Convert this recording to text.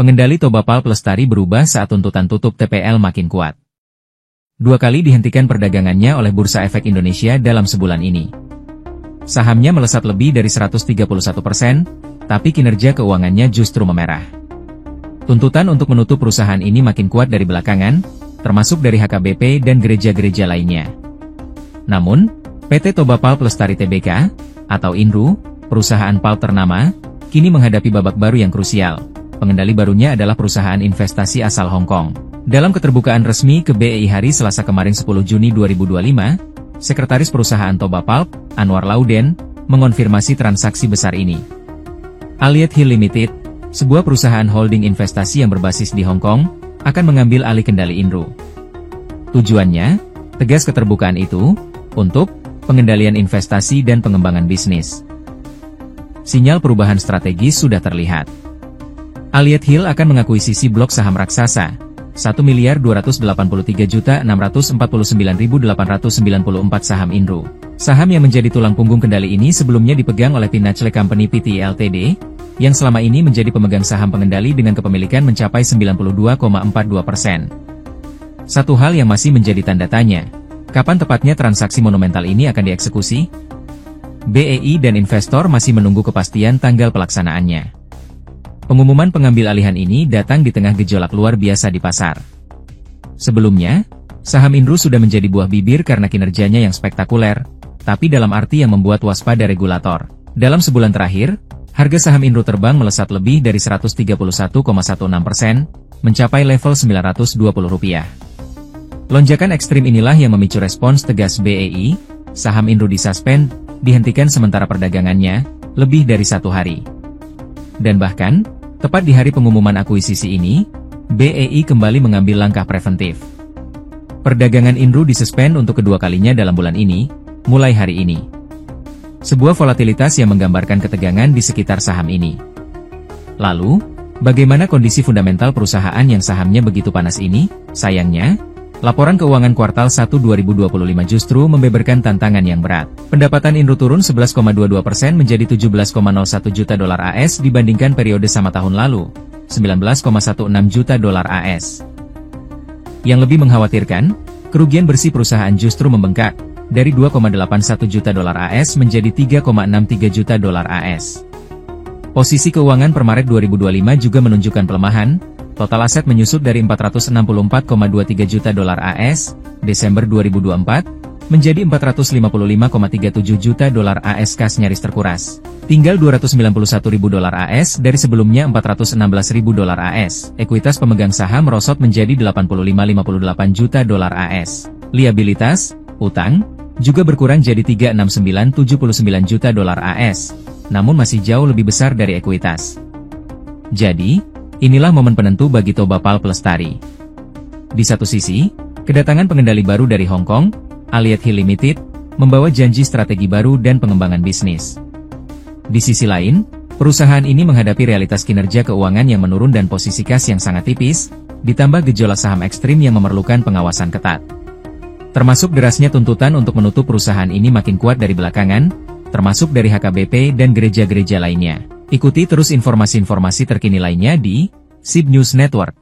Pengendali Toba Pulp Lestari berubah saat tuntutan tutup TPL makin kuat. 2 kali dihentikan perdagangannya oleh Bursa Efek Indonesia dalam sebulan ini. Sahamnya melesat lebih dari 131%, tapi kinerja keuangannya justru memerah. Tuntutan untuk menutup perusahaan ini makin kuat dari belakangan, termasuk dari HKBP dan gereja-gereja lainnya. Namun, PT Toba Pulp Lestari Tbk, atau INRU, perusahaan pulp ternama, kini menghadapi babak baru yang krusial. Pengendali barunya adalah perusahaan investasi asal Hong Kong. Dalam keterbukaan resmi ke BEI hari Selasa kemarin 10 Juni 2025, Sekretaris Perusahaan Toba Pulp, Anwar Lauden, mengonfirmasi transaksi besar ini. Allied Hill Limited, sebuah perusahaan holding investasi yang berbasis di Hong Kong, akan mengambil alih kendali INRU. Tujuannya, tegas keterbukaan itu, untuk pengendalian investasi dan pengembangan bisnis. Sinyal perubahan strategis sudah terlihat. Allied Hill akan mengakuisisi blok saham raksasa, 1.283.649.894 saham INRU. Saham yang menjadi tulang punggung kendali ini sebelumnya dipegang oleh Pinnacle Company Pty Ltd, yang selama ini menjadi pemegang saham pengendali dengan kepemilikan mencapai 92,42%. Satu hal yang masih menjadi tanda tanya, kapan tepatnya transaksi monumental ini akan dieksekusi? BEI dan investor masih menunggu kepastian tanggal pelaksanaannya. Pengumuman pengambil alihan ini datang di tengah gejolak luar biasa di pasar. Sebelumnya, saham INRU sudah menjadi buah bibir karena kinerjanya yang spektakuler, tapi dalam arti yang membuat waspada regulator. Dalam sebulan terakhir, harga saham INRU terbang melesat lebih dari 131,16%, mencapai level Rp920. Lonjakan ekstrim inilah yang memicu respons tegas BEI, saham INRU disuspend, dihentikan sementara perdagangannya, lebih dari 1 hari. Dan bahkan, tepat di hari pengumuman akuisisi ini, BEI kembali mengambil langkah preventif. Perdagangan INRU disuspend untuk kedua kalinya dalam bulan ini, mulai hari ini. Sebuah volatilitas yang menggambarkan ketegangan di sekitar saham ini. Lalu, bagaimana kondisi fundamental perusahaan yang sahamnya begitu panas ini? Sayangnya, laporan keuangan kuartal 1 2025 justru membeberkan tantangan yang berat. Pendapatan INRU turun 11,22% menjadi 17,01 juta dolar AS dibandingkan periode sama tahun lalu, 19,16 juta dolar AS. Yang lebih mengkhawatirkan, kerugian bersih perusahaan justru membengkak, dari 2,81 juta dolar AS menjadi 3,63 juta dolar AS. Posisi keuangan per Maret 2025 juga menunjukkan pelemahan. Total aset menyusut dari 464,23 juta dolar AS, Desember 2024, menjadi 455,37 juta dolar AS, kas nyaris terkuras. Tinggal 291.000 dolar AS dari sebelumnya 416.000 dolar AS. Ekuitas pemegang saham merosot menjadi 85,58 juta dolar AS. Liabilitas, utang, juga berkurang jadi 369,79 juta dolar AS, namun masih jauh lebih besar dari ekuitas. Jadi, inilah momen penentu bagi Toba Pulp Lestari. Di satu sisi, kedatangan pengendali baru dari Hong Kong, Allied Hill Limited, membawa janji strategi baru dan pengembangan bisnis. Di sisi lain, perusahaan ini menghadapi realitas kinerja keuangan yang menurun dan posisi kas yang sangat tipis, ditambah gejolak saham ekstrim yang memerlukan pengawasan ketat. Termasuk derasnya tuntutan untuk menutup perusahaan ini makin kuat dari belakangan, termasuk dari HKBP dan gereja-gereja lainnya. Ikuti terus informasi-informasi terkini lainnya di SIB News Network.